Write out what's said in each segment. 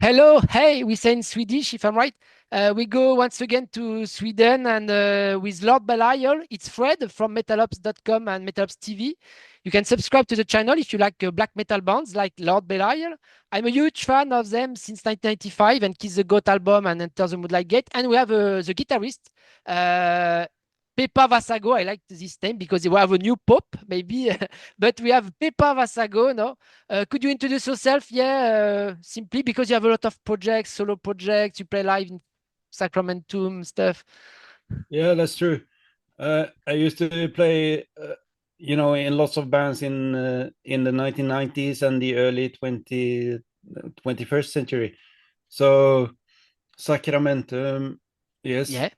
Hello, hey, we say in Swedish, if I'm right. We go once again to Sweden and with Lord Belial. It's Fred from metalops.com and metalops TV. You can subscribe to the channel if you like black metal bands like Lord Belial. I'm a huge fan of them since 1995 and Kiss the Goat album and Enter the Moonlight Gate. And we have the guitarist, uh, Pepa Vassago. I like this name because we have a new pop, maybe, but we have Pepa Vassago, no? Could you introduce yourself? Yeah, simply because you have a lot of projects, solo projects, you play live in Sacramentum stuff. Yeah, that's true. I used to play, in lots of bands in the 1990s and the early 21st century. So Sacramentum, yes, Yeah,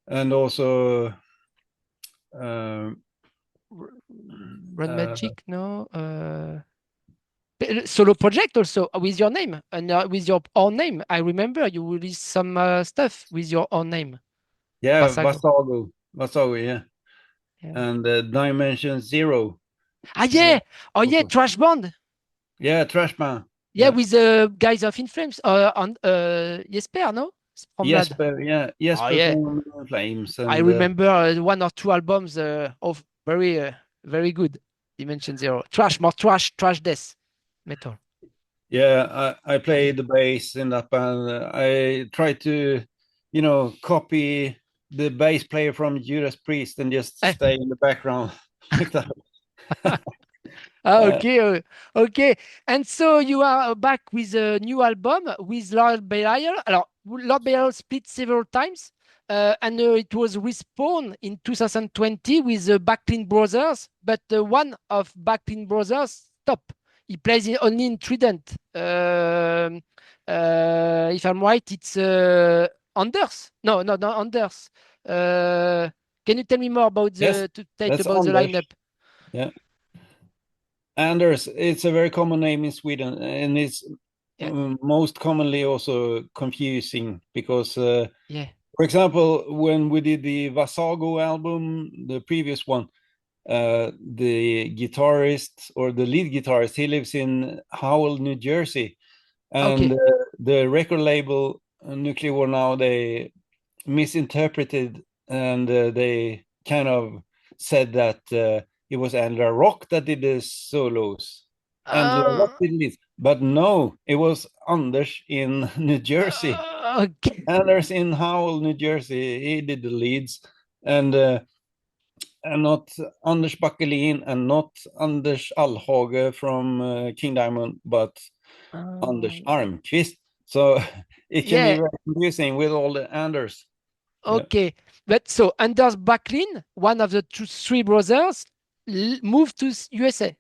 and also uh, Run uh, Magic, no? Solo project also with your name and with your own name. I remember you released some stuff with your own name, yeah, Vassago. Vassago, yeah, Yeah. and Dimension Zero, Ah, uh, yeah. Oh, yeah. also. Trash Band. Yeah, Trash Band, Yeah, yeah. with the guys of In Flames on Jesper, no? From Vlad. Oh, Jesper yeah. from Flames, I and remember one or two albums of very good. Dimension Zero, trash, more trash death metal. yeah, I played the bass in that band. I tried to, copy the bass player from Judas Priest and just Eh, stay in the background like that. Uh, okay, okay. And so you are back with a new album with Lord Belial. Alors, Lord Belial split several times, and it was respawned in 2020 with the Backelin brothers. But one of Backelin brothers stopped. He plays only in Trident. If I'm right, it's Anders. No, no, no, Anders. Uh, can you tell me more about yes, that's about the Anders. lineup? Yeah, Anders. It's a very common name in Sweden, and it's Yeah, most commonly also confusing because, yeah. for example, when we did the Vassago album, the previous one, the guitarist or the lead guitarist, he lives in Howell, New Jersey, and Okay. the record label Nuclear War Now, they misinterpreted, and they kind of said that it was Angela Rock that did the solos. Angela Rock Uh, did this, but no, it was Anders in New Jersey. okay. Anders in Howell, New Jersey, he did the leads, and not Anders Backelin and not Anders Alhage from King Diamond, but Anders Um, Armqvist. So it can be yeah. very confusing with all the Anders. Yeah. Okay. But so Anders Backlin, one of the three brothers, moved to USA.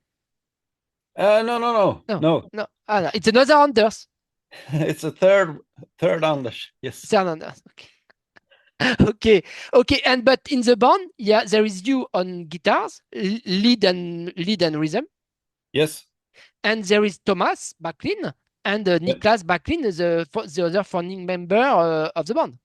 No, no, no, No, no. no. Ah, no, it's another Anders. It's a third Anders. Yes. It's an Anders. Okay. Okay. Okay. And but in the band, yeah, there is you on guitars, lead and rhythm, Yes. and there is Thomas Backlin and Yep. Niclas Backlin, the other founding member of the band.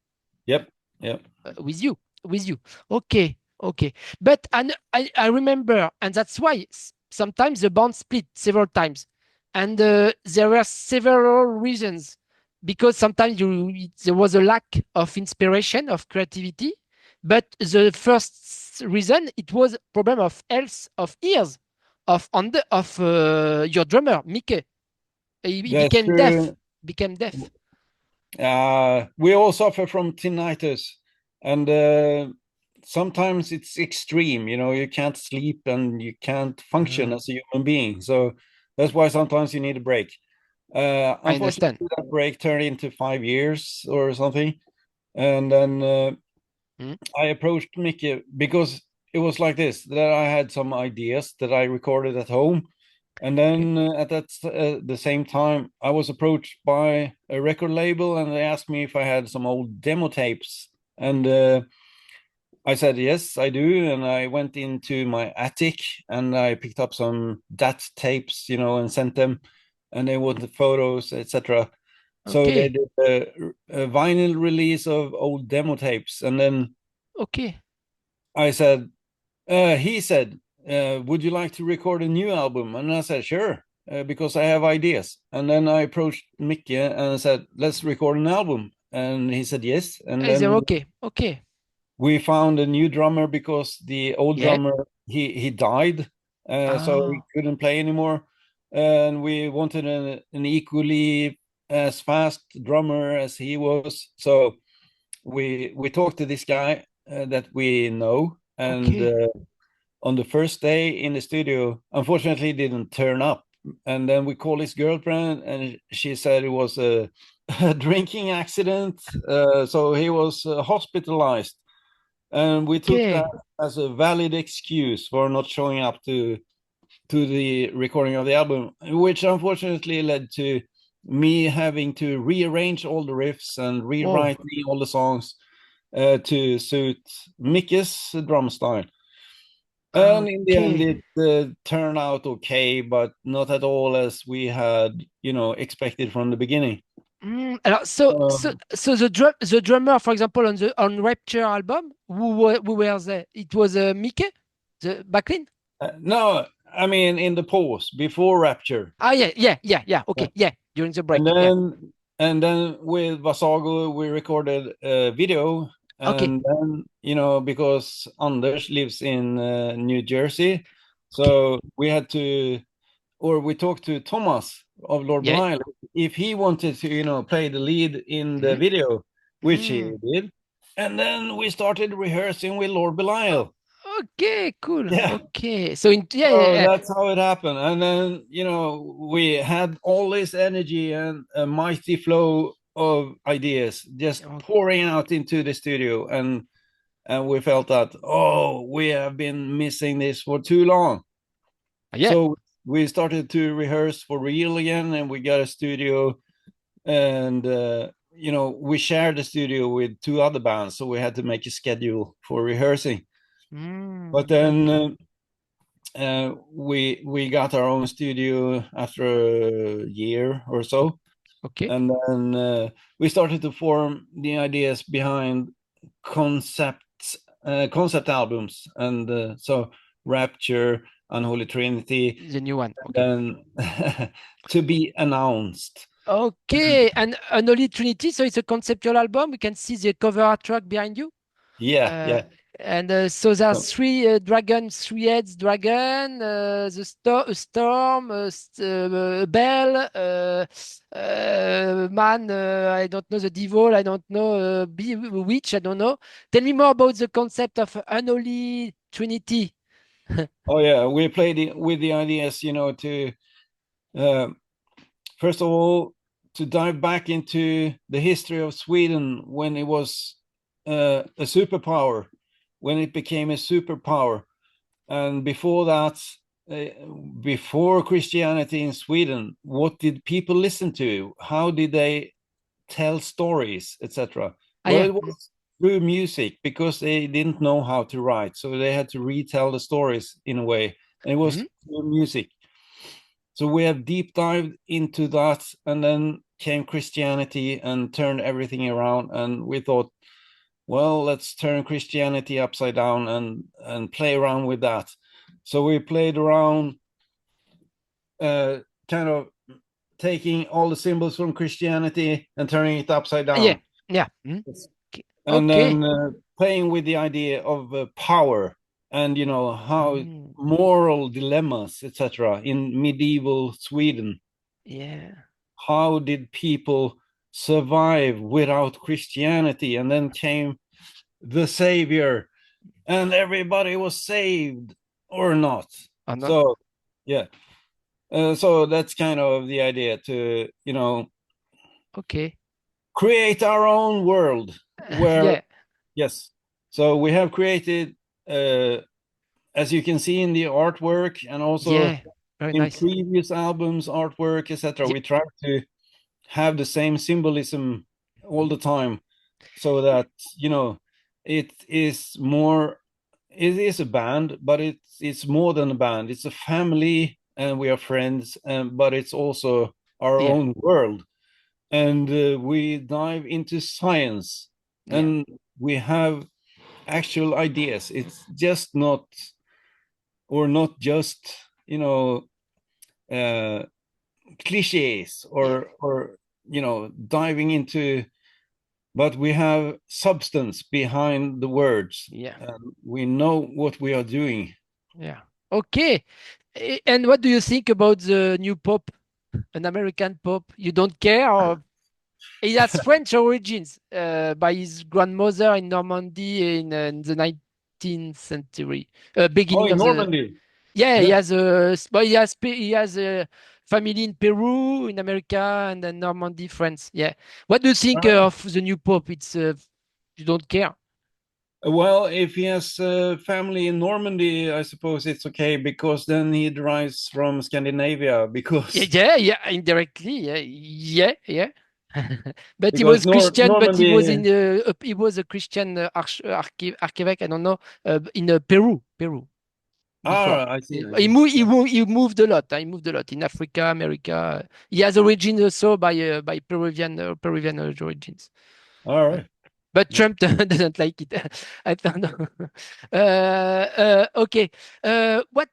Yep. Yep. With you, with you. Okay, okay. But and I remember, and that's why sometimes the band split several times, and there were several reasons because sometimes there was a lack of inspiration of creativity, but the first reason it was problem of health of ears of your drummer Mike. He That's became deaf, true. became deaf. We all suffer from tinnitus, and sometimes it's extreme. You can't sleep and you can't function Mm, as a human being. So that's why sometimes you need a break. I understand. Unfortunately, that break turned into 5 years or something, and then Mm, I approached Mickey because it was like this, that I had some ideas that I recorded at home. And okay. then at the same time, I was approached by a record label and they asked me if I had some old demo tapes. And I said, yes, I do. And I went into my attic and I picked up some DAT tapes, and sent them. And they wanted photos, etc. So they Okay. did a vinyl release of old demo tapes. And then Okay. I said, he said, would you like to record a new album? And I said, sure. because I have ideas. And then I approached Mickey and said, let's record an album. And he said yes. And Is it then okay? we found a new drummer because the old Yeah. drummer, he died, so he Ah, couldn't play anymore. And we wanted an equally as fast drummer as he was. So we talked to this guy that we know, and okay. on the first day in the studio, unfortunately, he didn't turn up. And then we called his girlfriend, and she said it was a drinking accident. So he was hospitalized, and we took that Okay. as a valid excuse for not showing up to the recording of the album, which unfortunately led to me having to rearrange all the riffs and Whoa. rewrite all the songs to suit Mickey's drum style. And in the end, Okay. it turned out okay, but not at all as we had, expected from the beginning. Alors, so Um, the drummer, for example, on Rapture album, who were there? It was Mickey, the Backlin. no, I mean in the pause before Rapture. Ah, yeah. Okay, yeah. During the And break, yeah. then with Vassago we recorded a video, Okay, and then because Anders lives in New Jersey, okay, so we talked to Thomas of Lord yeah. Belial if he wanted to play the lead in the Mm, video, which he mm. did, and then we started rehearsing with Lord Belial. Okay, cool. Yeah. Okay, so So that's how it happened. And then, we had all this energy and a mighty flow of ideas just yeah. pouring out into the studio. And we felt that, oh, we have been missing this for too long. Yeah. So we started to rehearse for real again, and we got a studio, and, we shared the studio with two other bands. So we had to make a schedule for rehearsing. But then Okay. we got our own studio after a year or so, Okay. and then we started to form the ideas behind concept albums, and so Rapture, Unholy Trinity, The new one. Okay. and then to be announced. Okay. And Unholy Trinity. So it's a conceptual album. We can see the cover art track behind you. Yeah, Uh, yeah. and so there are So, three dragons, three heads dragon, a storm, a bell, man. I don't know the devil. I don't know witch. I don't know. Tell me more about the concept of unholy trinity. oh yeah, we played with the ideas, to uh, first of all, to dive back into the history of Sweden when it was a superpower, when it became a superpower. And before that, before Christianity in Sweden, what did people listen to? How did they tell stories, etc.? Ah, Well, yeah. it was through music because they didn't know how to write. So they had to retell the stories in a way. And it was Mhm. through music. So we have deep dived into that, and then came Christianity and turned everything around. And we thought, well, let's turn Christianity upside down and play around with that. So we played around, kind of taking all the symbols from Christianity and turning it upside Yeah. down, Yeah. Mhm. and Okay. then playing with the idea of power, and how Mm. moral dilemmas, etc., in medieval Sweden. Yeah. How did people survive without Christianity? And then came the Savior, and everybody was saved or not. Or not? So, yeah. So that's kind of the idea, to, Okay. create our own world where, Yeah. yes. So we have created, as you can see in the artwork, and also Yeah. Very in nice. previous albums, artwork, etc., Yeah. we try to have the same symbolism all the time, so that it is more, it is a band, but it's more than a band. It's a family, and we are friends, but it's also our Yeah. own world. And we dive into science, Yeah. and we have actual ideas. It's just not, or not just, uh, cliches or diving into, but we have substance behind the words. Yeah. We know what we are doing. Yeah. Okay. And what do you think about the new pop, an American pop? You don't care, or he has French origins by his grandmother in Normandy in the 19th century, Oh, beginning in of the. Normandy. Yeah, he Yeah. has a but he has a family in Peru, in America, and then Normandy, France. Yeah. What do you think of the new pop? It's you don't care. Well, if he has family in Normandy, I suppose it's okay because then he derives from Scandinavia Yeah, because yeah, yeah, indirectly, yeah, yeah, yeah. But he because was Christian, but he was Normandy. in he was a Christian archivect, I don't know, in Peru, Peru before. Ah, I see. I He see. moved, he Yeah. moved, he moved a lot. He moved a lot in Africa, America. He has origins also by Peruvian origins. All right. But Yeah. Trump doesn't like it. I don't know. Okay. What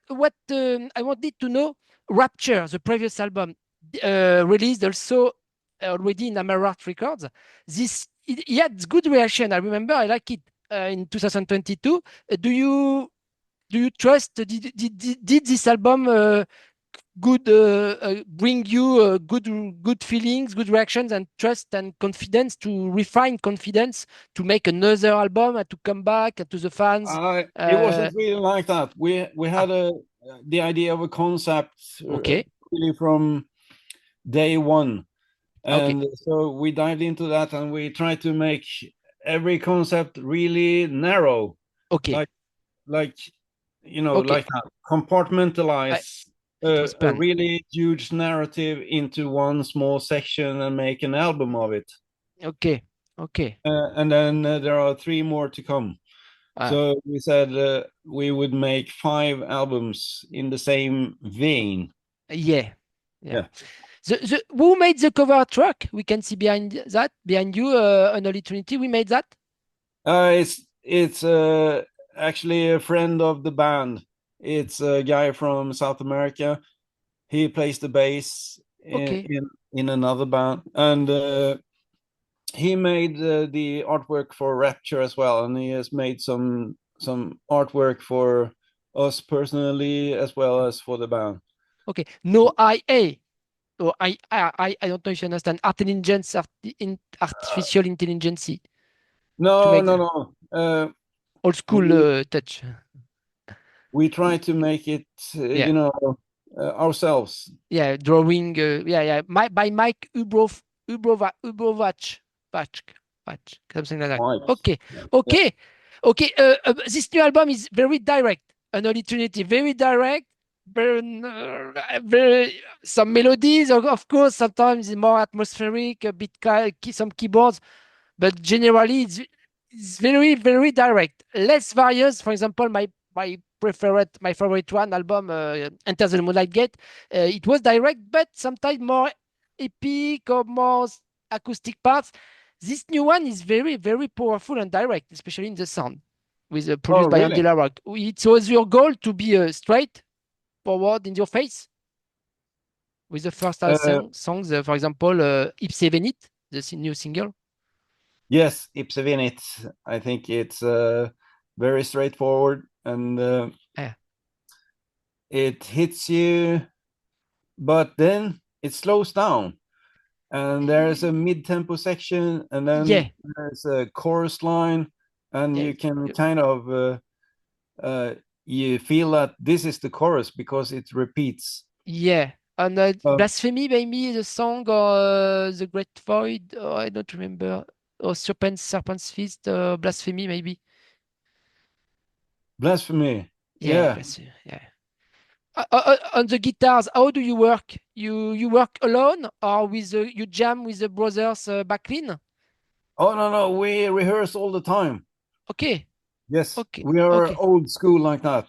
I wanted to know, Rapture, the previous album, released also already in Hammerheart Records. He had good reaction. I remember I like it in 2022. Do you trust? Did this album good bring you good feelings, good reactions, and trust and confidence to refine confidence to make another album and to come back to the fans? It Uh, wasn't really like that. We ah, had the idea of a concept okay, really from day one, okay, and so we dived into that and we tried to make every concept really narrow, okay, like like okay. like that. Compartmentalize It was a planned. really huge narrative into one small section and make an album of it. Okay, okay. And then there are three more to come. Uh, So we said we would make 5 albums in the same vein. yeah, yeah. Yeah. Who made the cover track? We can see behind you, Unholy Trinity. We made that. It's actually a friend of the band. It's a guy from South America. He plays the bass Okay. in another band, and he made the artwork for Rapture as well, and he has made some artwork for us personally as well as for the band. Okay. No IA. Oh, I don't know if you understand. Artificial intelligence to No, make no, the no. old school We touch. we try to make it, Yeah. ourselves. Yeah. Drawing. Yeah. Yeah. By Mike Ubrovac. Something like that. Right. Okay. Yeah. Okay. Okay. This new album is very direct. Unholy Trinity. Very direct. Very some melodies, of course, sometimes more atmospheric, a bit some keyboards, but generally it's very very direct, less various. For example, my favorite one album, Enter the Moonlight Gate, it was direct but sometimes more epic or more acoustic parts. This new one is very very powerful and direct, especially in the sound, with Oh, produced by really? Angela Rock. It was your goal to be straight forward in your face with the first Uh, songs, for example, Ipse Venit, the new single. yes, Ipse Venit. I think it's very straightforward and Yeah. it hits you, but then it slows down. And there's a mid-tempo section, and Yeah, then there's a chorus line, and yeah, you can kind of you feel that this is the chorus because it repeats. yeah. And Uh, Blasphemy, maybe the song, or The Great Void, or I don't remember, or Serpent's Fist, Blasphemy, maybe. Blasphemy, Yeah, yeah. Blasphemy, yeah. On the guitars, how do you work? You work alone, or with you jam with the brothers Backelin? Oh, no, no, we rehearse all the time. Okay, Yes, okay, we are okay. old school like that.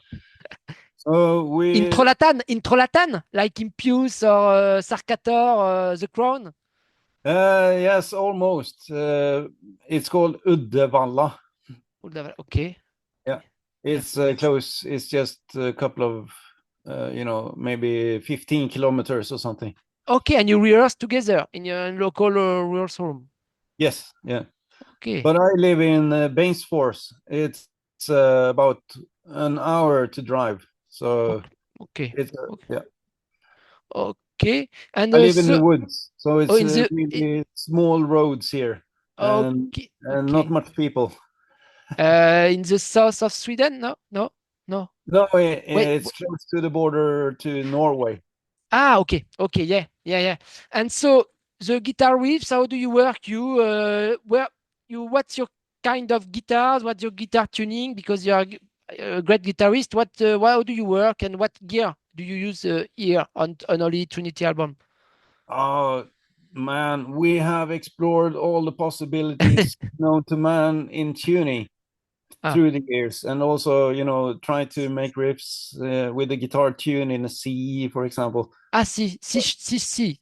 So we Introlatan, like Impious or Sarkator, The Crown. yes, almost. It's called Uddevalla. Okay. Yeah, Yeah. it's close. It's just a couple of maybe 15 kilometers or something. Okay, and you rehearse together in your local rehearsal room. Yes, yeah. Okay. But I live in Bainsfors. It's about an hour to drive. So Okay. it's Okay. yeah. Okay. And I live in the so, woods, so oh, it's in the really small roads here, okay, and not okay. much people. In the south of Sweden? No, no, no. No, Wait. it's close to the border to Norway. Ah, okay, okay, yeah, yeah, yeah. And so the guitar riffs, how do you work? What's your kind of guitars? What's your guitar tuning? Because you are a great guitarist. How do you work, and what gear do you use here on Unholy Trinity album? Oh man, we have explored all the possibilities known to man in tuning Ah, through the years, and also try to make riffs with the guitar tune in a C, for example. C,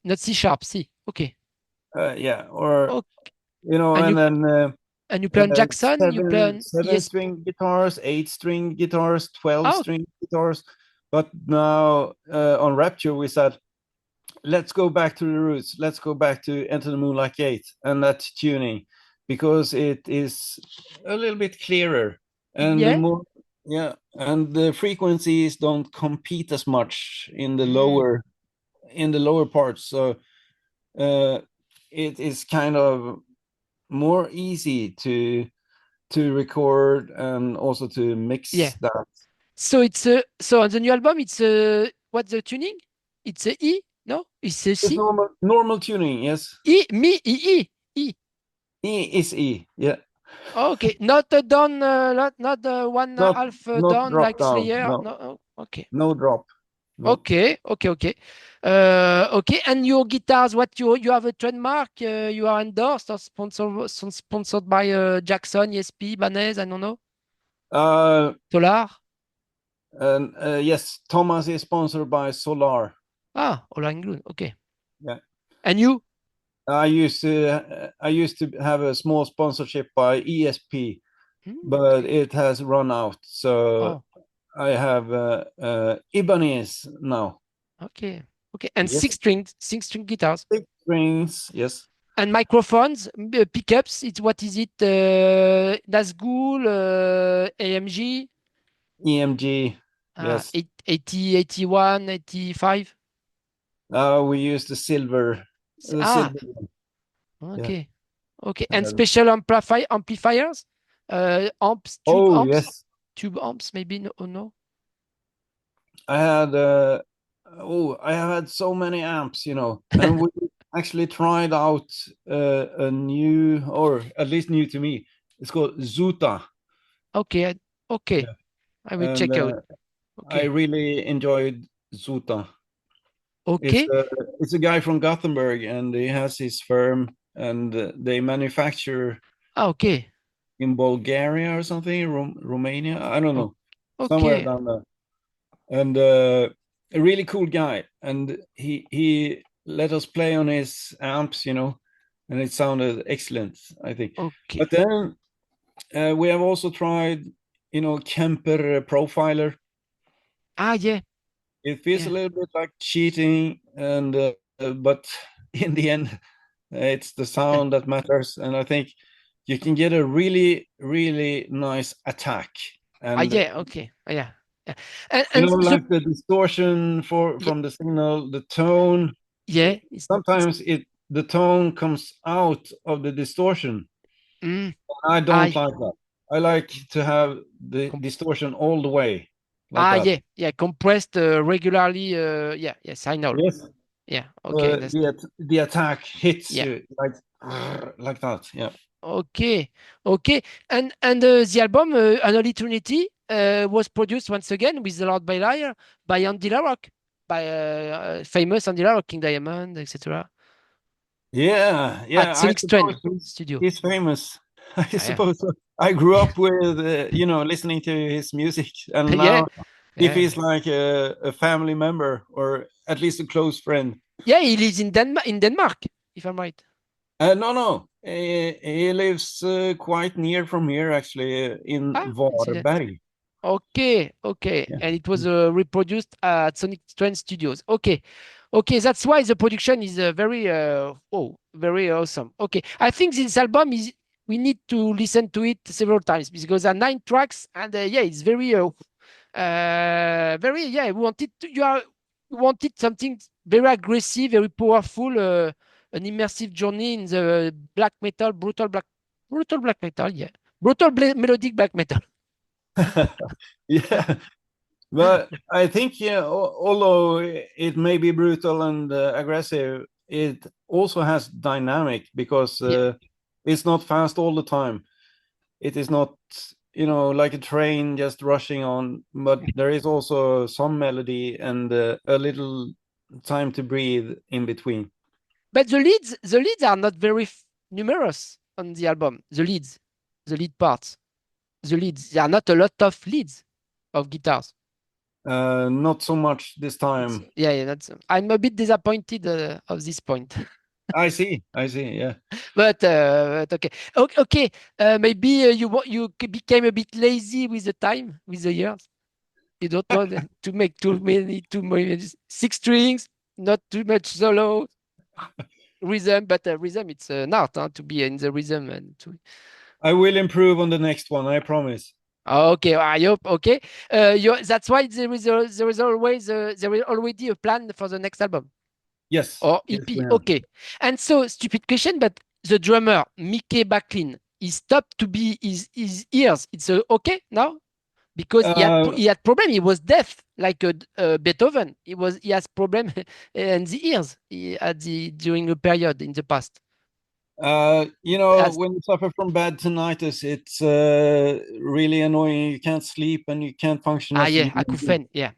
not C sharp, C. Okay. Yeah, or Okay. And and you then and you play on Jackson, you play seven on seven ESP. string guitars, 8 string guitars, 12 Oh, string guitars. But now on Rapture we said, let's go back to the roots. Let's go back to Enter the Moonlight Gate and that tuning, because it is a little bit clearer, and the yeah. more yeah, and the frequencies don't compete as much in the Mm, lower parts. So it is kind of more easy to record and also to yeah. mix that. So so on the new album, it's what's the tuning? It's a E, no? It's a It's C. normal tuning, yes. E. E is E, yeah. Okay, not a down, not the one Not half not down drop like down, Slayer. no. No, oh, okay, No drop. No. okay, okay, okay, okay. And your guitars, what you have a trademark? You are endorsed or sponsored by Jackson, ESP, Banez, I don't know, Uh, Solar. and yes, Thomas is sponsored by Solar. Ah, All England. Okay. Yeah. And you? I used to have a small sponsorship by ESP, but Okay. it has run out. So Oh, I have Ibanez now. okay. Okay. And Yes. six string guitars. 6 strings. Yes. And microphones, pickups, it's what is it? Nazgul, AMG, EMG. Yes. 80, 81, 85. We use the silver. The Ah, silver. Yeah. okay. Okay. And Uh, special amplifiers, amps, oh yes. tube amps, maybe no, oh, no. I had I have had so many amps, and we actually tried out a new, or at least new to me. It's called Zuta, Okay. Okay. yeah. I will And check out. I Okay. really enjoyed Zuta. It's Okay. a it's a guy from Gothenburg, and he has his firm, and they manufacture Ah, okay. in Bulgaria or something, Romania. I don't O- know, somewhere Okay. down there. And a really cool guy, and he let us play on his amps, and it sounded excellent, I think. Okay. But then we have also tried, Kemper Profiler. Ah, yeah. It feels a Yeah. little bit like cheating, and but in the end, it's the Yeah. sound that matters, and I think you can get a really really nice attack, Ah, and yeah. Okay. Ah, yeah. Yeah. And like the distortion yeah, from the signal, the tone. yeah. It's Sometimes the tone comes out of the distortion. mm, I ah, don't like that. I like to have the com- distortion all the way, like that. yeah. Yeah. Compressed regularly. Yeah. Yes, I know. Yes. Yeah. Okay. The attack hits Yeah. you like that. Yeah. Okay. Okay. And the album Unholy Trinity was produced once again with the Lord Belial by Andy LaRock, by famous Andy LaRock, King Diamond, etc. Yeah, At yeah. I Sonic suppose Strain Studio. he's famous. I Yeah. suppose so. I grew up with listening to his music, and Yeah. now he Yeah. feels like a family member, or at least a close friend. Yeah. He lives in Denmark, if I'm right. No, no. He lives quite near from here, actually, in Ah, I see that. Varberg. Okay, okay. Yeah. And it was reproduced at Sonic Trend Studios. Okay, Okay, that's why the production is very awesome. Okay, I think this album is we need to listen to it several times because there are 9 tracks and yeah, it's very yeah. We wanted something very aggressive, very powerful, an immersive journey in the black metal, brutal black metal, yeah, melodic black metal. Yeah, but I think, yeah, although it may be brutal and aggressive, it also has dynamic because Yeah. it's not fast all the time. It is not, like a train just rushing on, but there is also some melody and a little time to breathe in between. But the leads are not very numerous on the album. The lead parts, the leads. There are not a lot of leads of guitars. Not so much this time. Yeah. I'm a bit disappointed of this point. I see, yeah. But okay, okay. Maybe you became a bit lazy with the time, with the years. You don't want to make too many 6 strings, not too much solo rhythm, but rhythm it's an art to be in the rhythm and to. I will improve on the next one, I promise. Okay, I hope. Okay, that's why there is already a plan for the next album Yes, or yes, EP. we have. Okay, and so stupid question, but the drummer Mickey Backelin he stopped to be his ears. It's okay now because Uh, he had problem. He was deaf like Beethoven. He has problem in the ears at the during a period in the past. As when you suffer from bad tinnitus, it's really annoying. You can't sleep and you can't function as you yeah, normally do. acouphène. Yeah.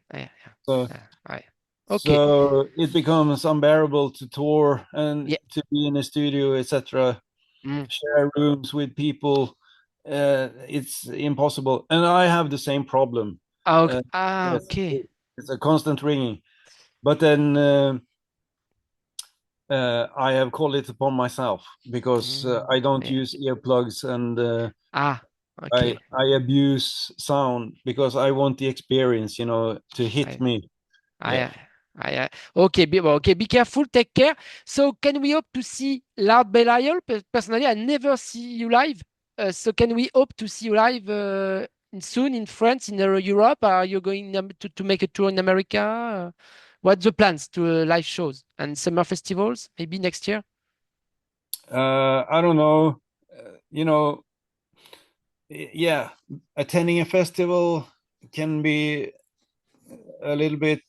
So, Right. Okay. so it becomes unbearable to tour and Yeah. to be in a studio, etc. Mm. Share rooms with people. It's impossible, and I have the same problem. Okay. Uh, yes, Okay. it's a constant ringing. But then I have called it upon myself because I don't Yeah. use earplugs and I Okay. I abuse sound because I want the experience, to hit I, me. Yeah. I, okay. Be careful. Take care. So, can we hope to see Lord Belial? Personally, I never see you live. So, can we hope to see you live soon in France, in Europe? Are you going to make a tour in America? What's the plans to live shows and summer festivals? Maybe next year. I don't know. Yeah, attending a festival can be a little bit.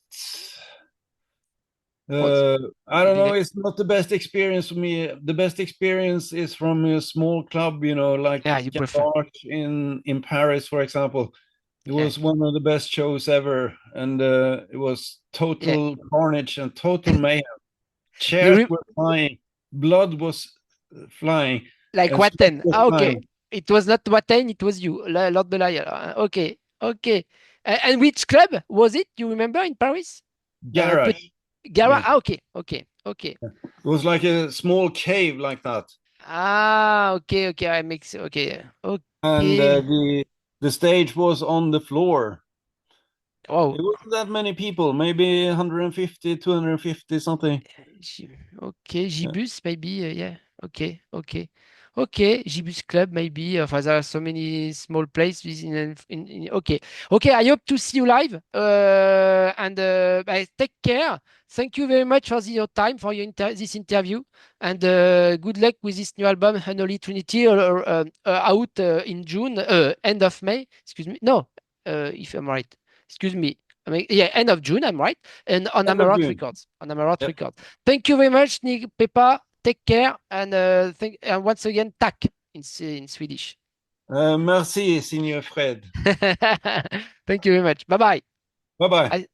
What's Uh, I don't know. maybe It's not the best experience for me. The best experience is from a small club, like yeah, you prefer. Garage in Paris, for example. It Yeah. was one of the best shows ever, and it was Yeah. total carnage and total mayhem. You Chairs were flying, blood was flying, like and sweat Watten. was Okay. flying. It was not Watten, it was you, Lord Belial. Okay. Okay. And which club was it? You remember in Paris? Put Garage. Gara. Yeah, Okay. Okay. Okay. it was like a small cave like that, Okay. I mix. Okay. and Okay. the stage was on the floor. Oh, It wasn't that many people, maybe 150, 250, something. Okay, Yeah. Gibus maybe. Yeah. Okay. Gibus Club maybe. There are so many small places okay. Okay. I hope to see you live. And take care. Thank you very much for your time for this interview. And good luck with this new album, Unholy Trinity, out in June, end of May. Excuse me. No, if I'm right. Excuse me. I mean, yeah, end of June. I'm right. And on End of Hammerheart June. Records. On Hammerheart Yep. Records. Thank you very much, Nick Pepa. Take care, and once again, tack in Swedish. Merci, Signor Fred. Thank you very much. Bye bye. Bye bye.